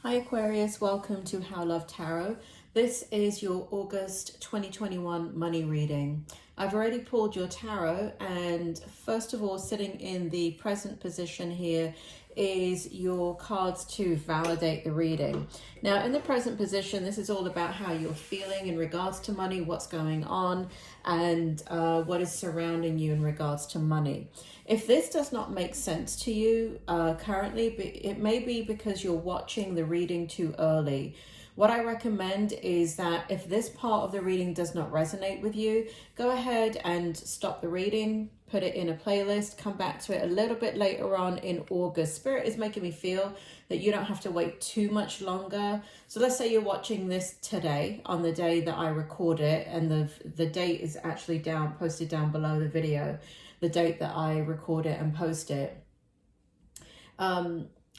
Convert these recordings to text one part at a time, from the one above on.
Hi Aquarius, welcome to How Love Tarot. This is your August 2021 money reading. I've already pulled your tarot, and first of all, sitting in the present position here is your cards to validate the reading. Now, in the present position, this is all about how you're feeling in regards to money, what's going on, and what is surrounding you in regards to money. If this does not make sense to you currently, it may be because you're watching the reading too early. What I recommend is that if this part of the reading does not resonate with you, go ahead and stop the reading, put it in a playlist, come back to it a little bit later on in August. Spirit is making me feel that you don't have to wait too much longer. So let's say you're watching this today on the day that I record it, and the date is actually posted down below the video, the date that I record it and post it.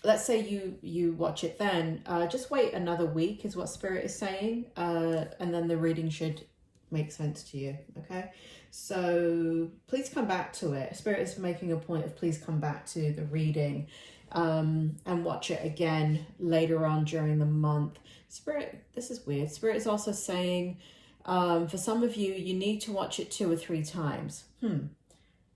Let's say you watch it then, just wait another week is what Spirit is saying, and then the reading should make sense to you, okay? So please come back to it. Spirit is making a point of please come back to the reading and watch it again later on during the month. Spirit, this is weird. Spirit is also saying for some of you, you need to watch it 2 or 3 times.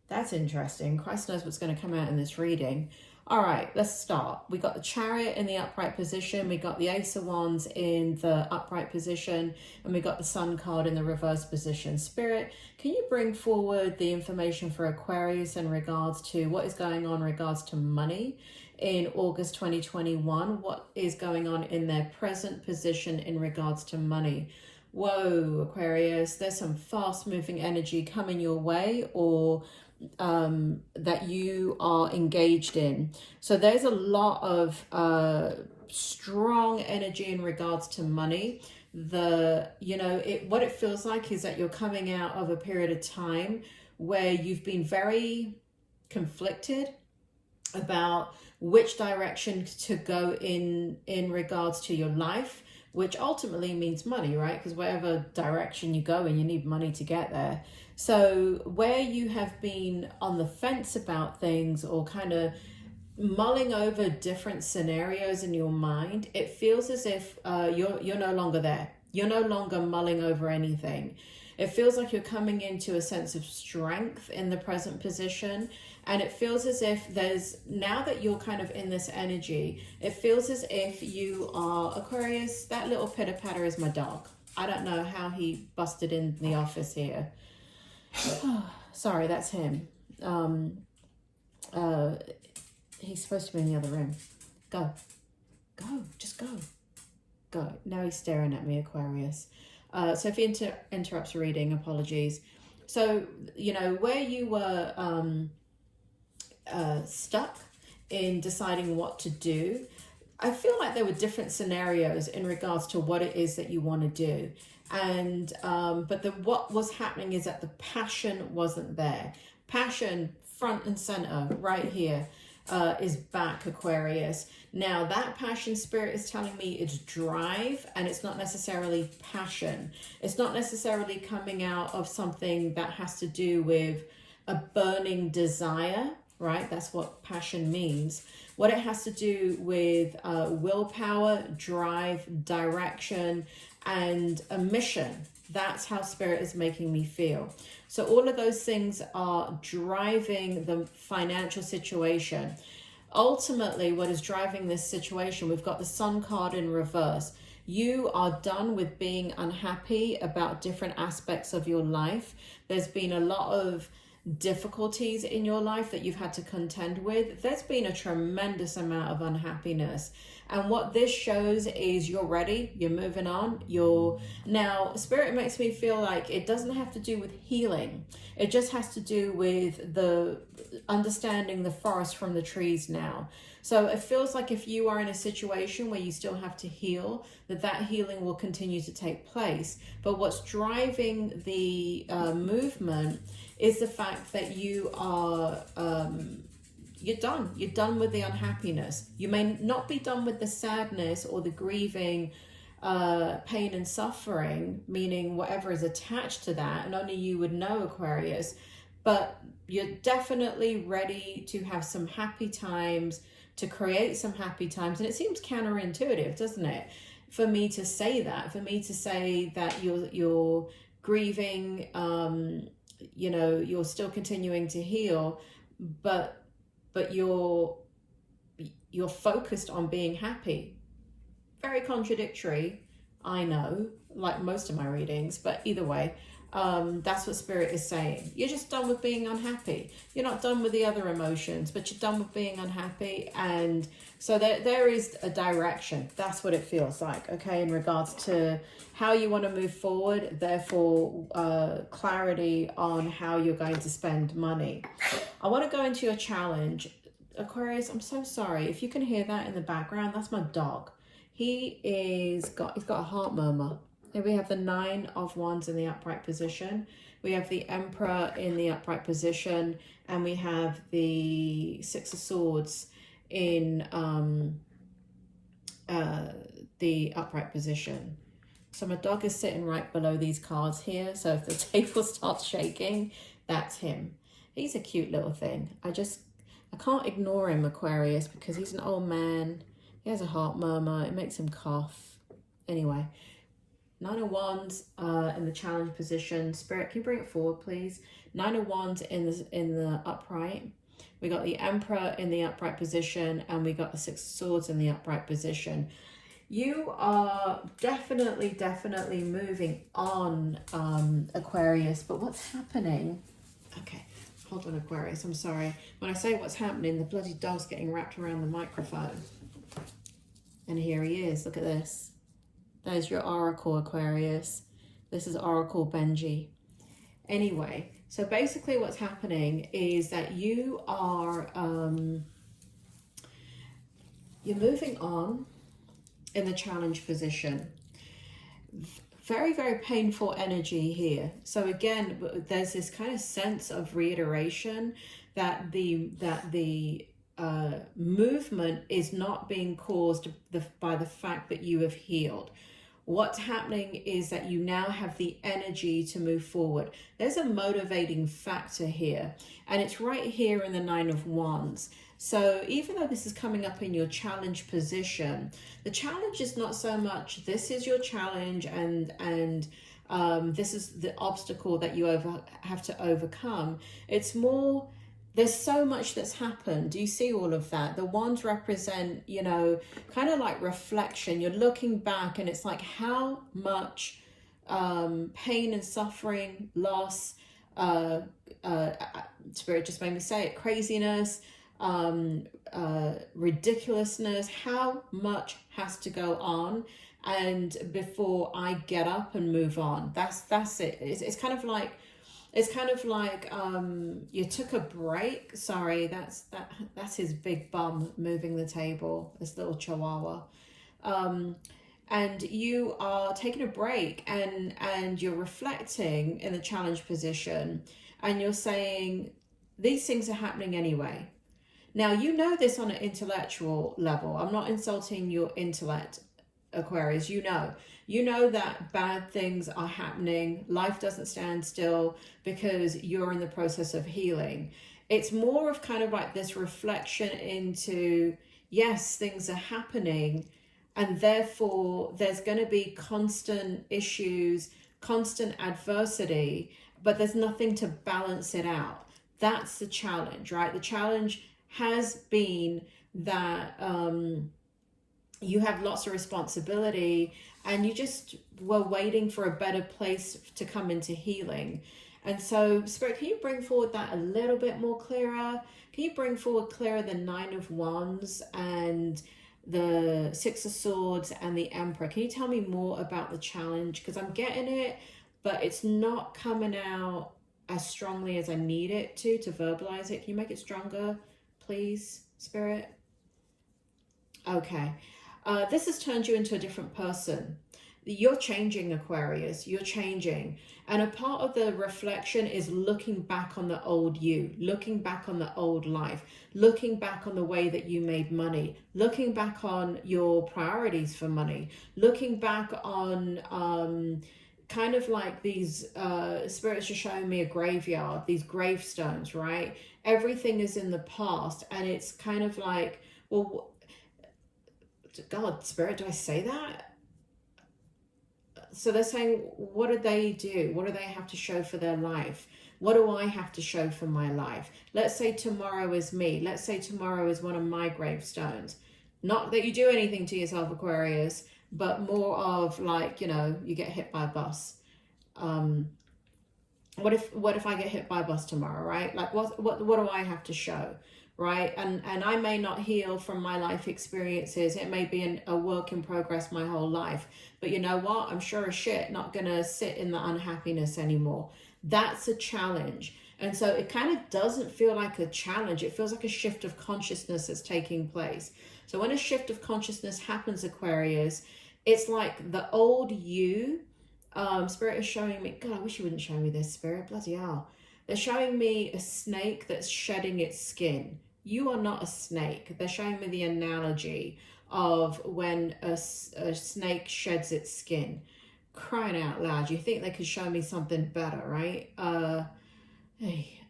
That's interesting. Christ knows what's going to come out in this reading. All right, let's start. We got the Chariot in the upright position. We got the Ace of Wands in the upright position. And we got the Sun card in the reverse position. Spirit, can you bring forward the information for Aquarius in regards to what is going on in regards to money in August 2021? What is going on in their present position in regards to money? Whoa, Aquarius, there's some fast moving energy coming your way, or that you are engaged in. So there's a lot of strong energy in regards to money. What it feels like is that you're coming out of a period of time where you've been very conflicted about which direction to go in regards to your life, which ultimately means money, right? Because whatever direction you go in, you need money to get there. So where you have been on the fence about things or kind of mulling over different scenarios in your mind, it feels as if you're no longer there. You're no longer mulling over anything. It feels like you're coming into a sense of strength in the present position. And it feels as if now that you're kind of in this energy, it feels as if you are, Aquarius, that little pitter patter is my dog. I don't know how he busted in the office here. Sorry, that's him. He's supposed to be in the other room. Go, just go. Now he's staring at me, Aquarius. So if he interrupts the reading, apologies. So, where you were stuck in deciding what to do, I feel like there were different scenarios in regards to what it is that you want to do. And but what was happening is that the passion wasn't there. Passion front and center right here is back, Aquarius. Now that passion, Spirit is telling me it's drive, and it's not necessarily passion. It's not necessarily coming out of something that has to do with a burning desire, right? That's what passion means. What it has to do with willpower, drive, direction, and a mission. That's how Spirit is making me feel. So all of those things are driving the financial situation. Ultimately, what is driving this situation, we've got the Sun card in reverse. You are done with being unhappy about different aspects of your life. There's been a lot of difficulties in your life that you've had to contend with. There's been a tremendous amount of unhappiness. And what this shows is you're ready, you're moving on, now Spirit makes me feel like it doesn't have to do with healing. It just has to do with the understanding the forest from the trees now. So it feels like if you are in a situation where you still have to heal, that healing will continue to take place. But what's driving the movement is the fact that you are you're done with the unhappiness. You may not be done with the sadness or the grieving, pain and suffering, meaning whatever is attached to that, and only you would know, Aquarius, but you're definitely ready to have some happy times to create some happy times. And it seems counterintuitive, doesn't it, for me to say that, you're grieving, you know, you're still continuing to heal, but you're focused on being happy. Very contradictory, I know, like most of my readings, but either way, that's what Spirit is saying. You're just done with being unhappy. You're not done with the other emotions, but you're done with being unhappy. And so there is a direction. That's what it feels like, okay, in regards to how you want to move forward. Therefore, clarity on how you're going to spend money. I want to go into your challenge. Aquarius, I'm so sorry. If you can hear that in the background, that's my dog. He's got a heart murmur. Here we have the 9 of Wands in the upright position. We have the Emperor in the upright position. And we have the 6 of Swords in the upright position. So my dog is sitting right below these cards here. So if the table starts shaking, that's him. He's a cute little thing. I can't ignore him, Aquarius, because he's an old man. He has a heart murmur. It makes him cough. Anyway. 9 of Wands in the challenge position. Spirit, can you bring it forward, please? 9 of Wands in the upright. We got the Emperor in the upright position, and we got the 6 of Swords in the upright position. You are definitely moving on, Aquarius. But what's happening? Okay, hold on, Aquarius. I'm sorry. When I say what's happening, the bloody dog's getting wrapped around the microphone. And here he is. Look at this. There's your Oracle, Aquarius. This is Oracle Benji. Anyway, so basically what's happening is that you are, you're moving on in the challenge position. Very, very painful energy here. So again, there's this kind of sense of reiteration that the movement is not being caused by the fact that you have healed. What's happening is that you now have the energy to move forward. There's a motivating factor here, and it's right here in the 9 of Wands. So even though this is coming up in your challenge position, the challenge is not so much this is your challenge and this is the obstacle that you have to overcome. It's more, there's so much that's happened. Do you see all of that? The wands represent, you know, kind of like reflection. You're looking back and it's like how much pain and suffering, loss, Spirit just made me say it, craziness, ridiculousness, how much has to go on and before I get up and move on. That's it. It's kind of like you took a break. Sorry, that's his big bum moving the table, this little chihuahua. And you are taking a break and you're reflecting in the challenge position and you're saying, these things are happening anyway. Now, you know this on an intellectual level. I'm not insulting your intellect, Aquarius. You know that bad things are happening. Life doesn't stand still because you're in the process of healing. It's more of kind of like this reflection into, yes, things are happening, and therefore there's going to be constant issues, constant adversity, but there's nothing to balance it out. That's the challenge, right? The challenge has been that you have lots of responsibility and you just were waiting for a better place to come into healing. And so, Spirit, can you bring forward that a little bit more clearer? Can you bring forward clearer the 9 of Wands and the 6 of Swords and the Emperor? Can you tell me more about the challenge? Because I'm getting it, but it's not coming out as strongly as I need it to verbalize it. Can you make it stronger, please, Spirit? Okay. This has turned you into a different person. You're changing, Aquarius. You're changing. And a part of the reflection is looking back on the old you, looking back on the old life, looking back on the way that you made money, looking back on your priorities for money, looking back on kind of like these, spirits are showing me a graveyard, these gravestones, right? Everything is in the past, and it's kind of like Well, God, Spirit, do I say that? So they're saying, what do they do? What do they have to show for their life? What do I have to show for my life? Let's say tomorrow is me. Let's say tomorrow is one of my gravestones. Not that you do anything to yourself, Aquarius, but more of like, you know, you get hit by a bus. What if I get hit by a bus tomorrow, right? Like what do I have to show? Right? And I may not heal from my life experiences. It may be a work in progress my whole life. But you know what? I'm sure as shit not going to sit in the unhappiness anymore. That's a challenge. And so it kind of doesn't feel like a challenge. It feels like a shift of consciousness that's taking place. So when a shift of consciousness happens, Aquarius, it's like the old you, Spirit is showing me, God, I wish you wouldn't show me this, Spirit, bloody hell. They're showing me a snake that's shedding its skin. You are not a snake. They're showing me the analogy of when a snake sheds its skin. Crying out loud. You think they could show me something better, right?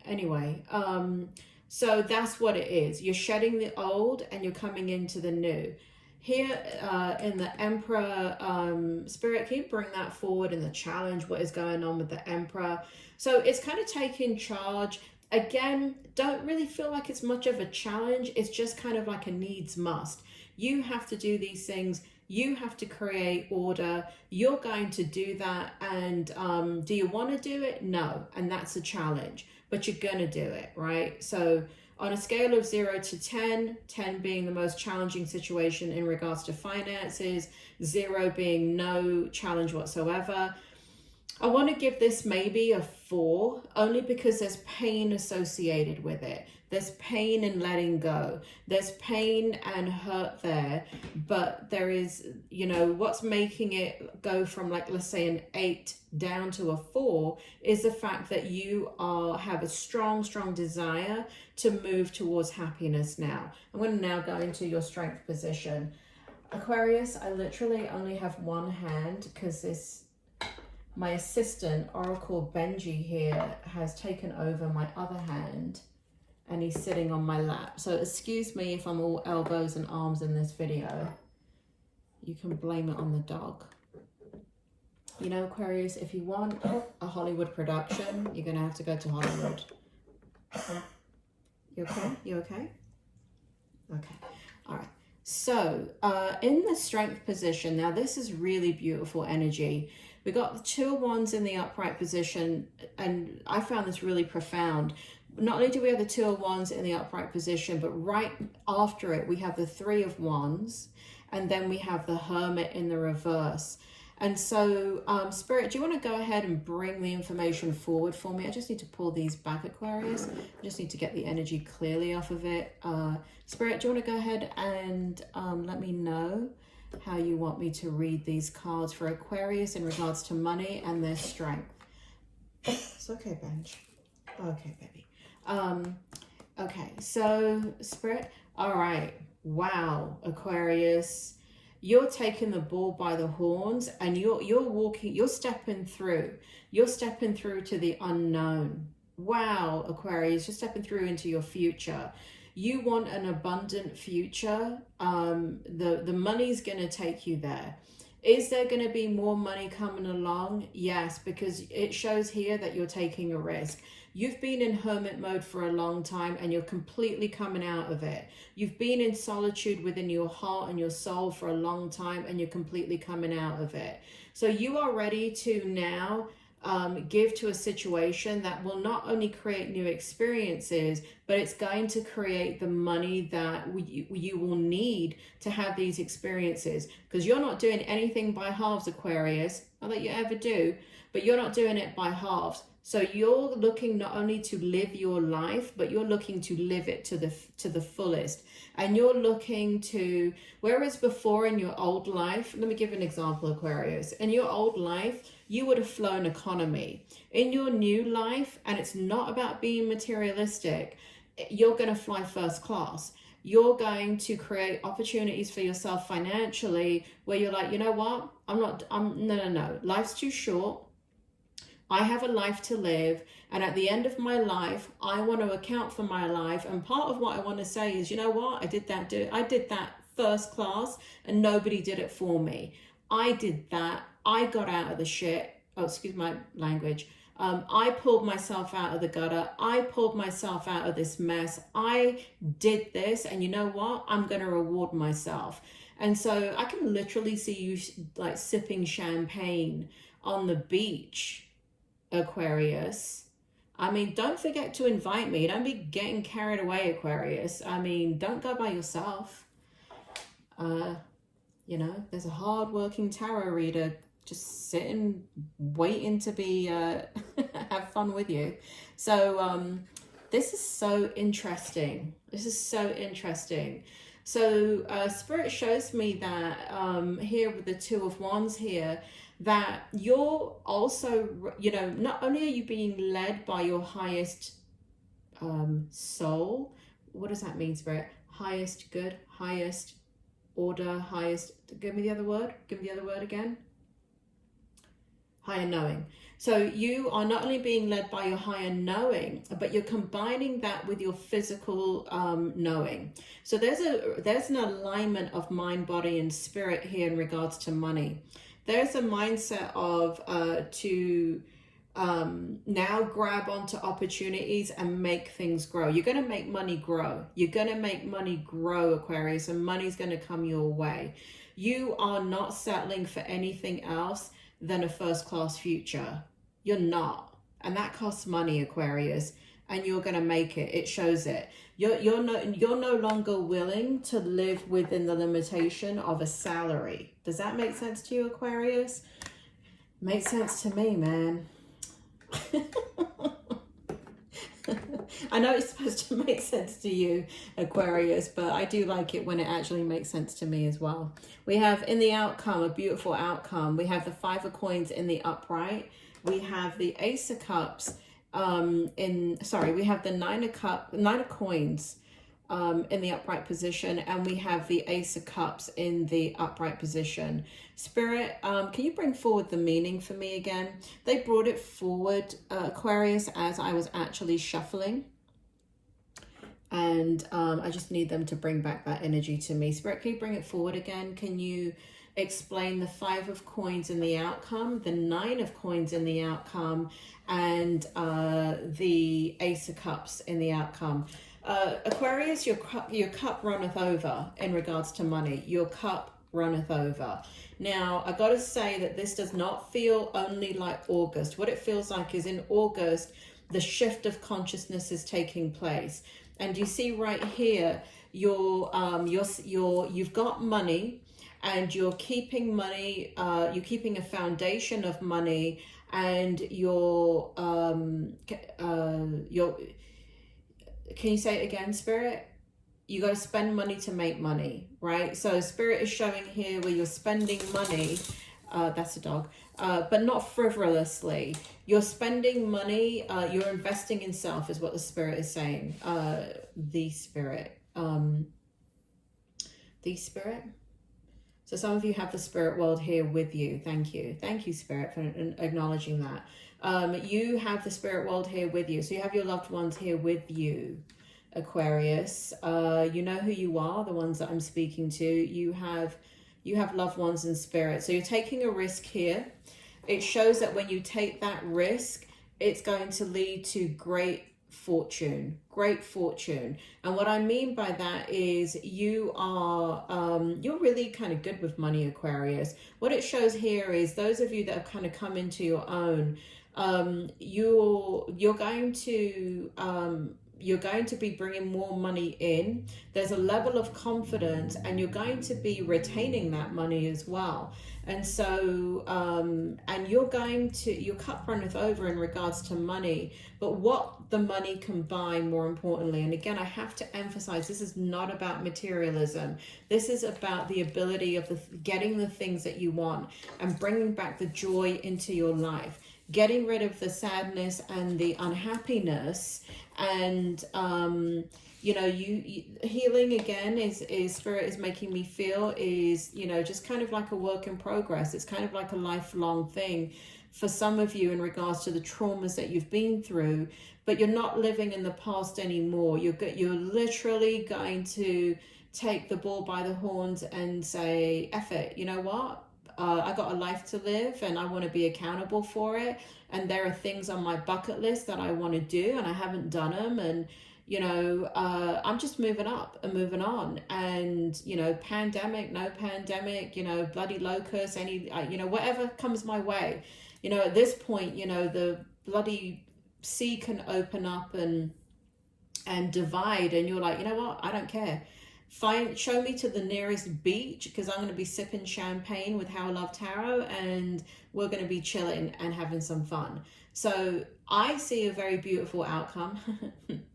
Anyway, so that's what it is. You're shedding the old and you're coming into the new. Here in the Emperor, Spirit, can you bring that forward in the challenge? What is going on with the Emperor? So it's kind of taking charge. Again, don't really feel like it's much of a challenge. It's just kind of like a needs must. You have to do these things. You have to create order. You're going to do that. And do you want to do it? No. And that's a challenge. But you're going to do it, right? So on a scale of 0 to 10, 10 being the most challenging situation in regards to finances, 0 being no challenge whatsoever, I want to give this maybe a 4, only because there's pain associated with it. There's pain in letting go. There's pain and hurt there, but there is, you know, what's making it go from, like, let's say an 8 down to a 4 is the fact that you have a strong desire to move towards happiness now. I'm going to now go into your strength position. Aquarius, I literally only have one hand because my assistant, Oracle Benji here, has taken over my other hand and he's sitting on my lap. So excuse me if I'm all elbows and arms in this video. You can blame it on the dog. You know, Aquarius, if you want a Hollywood production, you're going to have to go to Hollywood. You okay? You okay? Okay. All right. So in the strength position, now this is really beautiful energy. We got the 2 of Wands in the upright position, and I found this really profound. Not only do we have the 2 of Wands in the upright position, but right after it, we have the 3 of Wands, and then we have the Hermit in the reverse. And so, Spirit, do you want to go ahead and bring the information forward for me? I just need to pull these back, Aquarius. I just need to get the energy clearly off of it. Spirit, do you want to go ahead and let me know how you want me to read these cards for Aquarius in regards to money and their strength? It's okay, Benj. Okay, baby. Okay, so Spirit, all right. Wow, Aquarius. You're taking the bull by the horns and you're walking, you're stepping through. You're stepping through to the unknown. Wow, Aquarius, you're stepping through into your future. You want an abundant future. The money's going to take you there. Is there going to be more money coming along? Yes, because it shows here that you're taking a risk. You've been in hermit mode for a long time and you're completely coming out of it. You've been in solitude within your heart and your soul for a long time and you're completely coming out of it. So you are ready to now give to a situation that will not only create new experiences, but it's going to create the money that you will need to have these experiences. Because you're not doing anything by halves, Aquarius. Not that you ever do, but you're not doing it by halves. So you're looking not only to live your life, but you're looking to live it to the fullest. And you're looking to, whereas before in your old life, let me give an example, Aquarius. In your old life, you would have flown economy. In your new life, and it's not about being materialistic, you're going to fly first class. You're going to create opportunities for yourself financially where you're like, you know what? No. Life's too short. I have a life to live, and at the end of my life, I want to account for my life. And part of what I want to say is, you know what? I did that first class, and nobody did it for me. I did that. I got out of the shit. Oh, excuse my language. I pulled myself out of the gutter. I pulled myself out of this mess. I did this, and you know what? I'm going to reward myself. And so I can literally see you like sipping champagne on the beach, Aquarius. I mean, don't forget to invite me. Don't be getting carried away, Aquarius. I mean, don't go by yourself. You know, there's a hard-working tarot reader just sitting, waiting to be, have fun with you. So, this is so interesting. This is so interesting. So, Spirit shows me that, here with the Two of Wands here, that you're also, you know, not only are you being led by your highest soul. What does that mean, Spirit? Highest good, highest order, highest, give me the other word. Give me the other word again. Higher knowing. So you are not only being led by your higher knowing, but you're combining that with your physical knowing. So there's an alignment of mind, body, and spirit here in regards to money. There's a mindset of to now grab onto opportunities and make things grow. You're going to make money grow. You're going to make money grow, Aquarius, and money's going to come your way. You are not settling for anything else than a first-class future. You're not. And that costs money, Aquarius, and you're going to make it. It shows it. You're no longer willing to live within the limitation of a salary. Does that make sense to you, Aquarius? Makes sense to me, man. I know it's supposed to make sense to you, Aquarius, but I do like it when it actually makes sense to me as well. We have in the outcome, a beautiful outcome. We have the Five of Coins in the upright. We have the Ace of Cups we have the Nine of Coins in the upright position, and we have the Ace of Cups in the upright position. Spirit, can you bring forward the meaning for me again? They brought it forward, Aquarius, as I was actually shuffling. And I just need them to bring back that energy to me. Spirit, can you bring it forward again? Can you explain the Five of Coins in the outcome, the Nine of Coins in the outcome, and the Ace of Cups in the outcome? Aquarius, your cup runneth over in regards to money. Your cup runneth over. Now, I got to say that this does not feel only like August. What it feels like is in August, the shift of consciousness is taking place. And you see right here, you've got money, and you're keeping money. You're keeping a foundation of money, and you're. Can you say it again, Spirit? You got to spend money to make money, right? So Spirit is showing here where you're spending money. That's a dog. But not frivolously. You're spending money. You're investing in self is what the Spirit is saying. The Spirit. The Spirit. So some of you have the spirit world here with you. Thank you. Thank you, Spirit, for acknowledging that. You have the spirit world here with you. So you have your loved ones here with you, Aquarius. You know who you are, the ones that I'm speaking to. You have loved ones in spirit. So you're taking a risk here. It shows that when you take that risk, it's going to lead to great fortune. And what I mean by that is you're really kind of good with money, Aquarius. What it shows here is those of you that have kind of come into your own, you're going to be bringing more money in. There's a level of confidence, and you're going to be retaining that money as well. And so, and your cup runneth over in regards to money, but what the money can buy, more importantly. And again, I have to emphasize, this is not about materialism. This is about the ability of getting the things that you want and bringing back the joy into your life, getting rid of the sadness and the unhappiness. And healing again is Spirit is making me feel is just kind of like a work in progress. It's kind of like a lifelong thing for some of you in regards to the traumas that you've been through, but you're not living in the past anymore. You're literally going to take the bull by the horns and say, F it, you know what? I got a life to live and I want to be accountable for it. And there are things on my bucket list that I want to do and I haven't done them. And, you know, I'm just moving up and moving on. And, you know, pandemic, no pandemic, you know, bloody locust, any, you know, whatever comes my way. You know, at this point, you know, the bloody sea can open up and divide. And you're like, you know what? I don't care. Show me to the nearest beach, because I'm going to be sipping champagne with How I Love Tarot, and we're going to be chilling and having some fun. So I see a very beautiful outcome,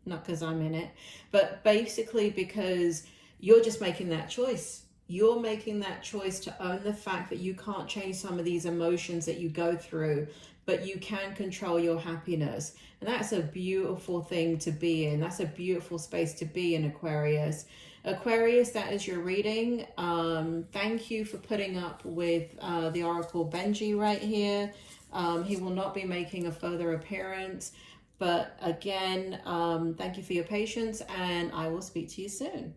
not because I'm in it, but basically because you're just making that choice. You're making that choice to own the fact that you can't change some of these emotions that you go through, but you can control your happiness. And that's a beautiful thing to be in. That's a beautiful space to be in, Aquarius. Aquarius, that is your reading. Thank you for putting up with the Oracle Benji right here. He will not be making a further appearance. But again, thank you for your patience, and I will speak to you soon.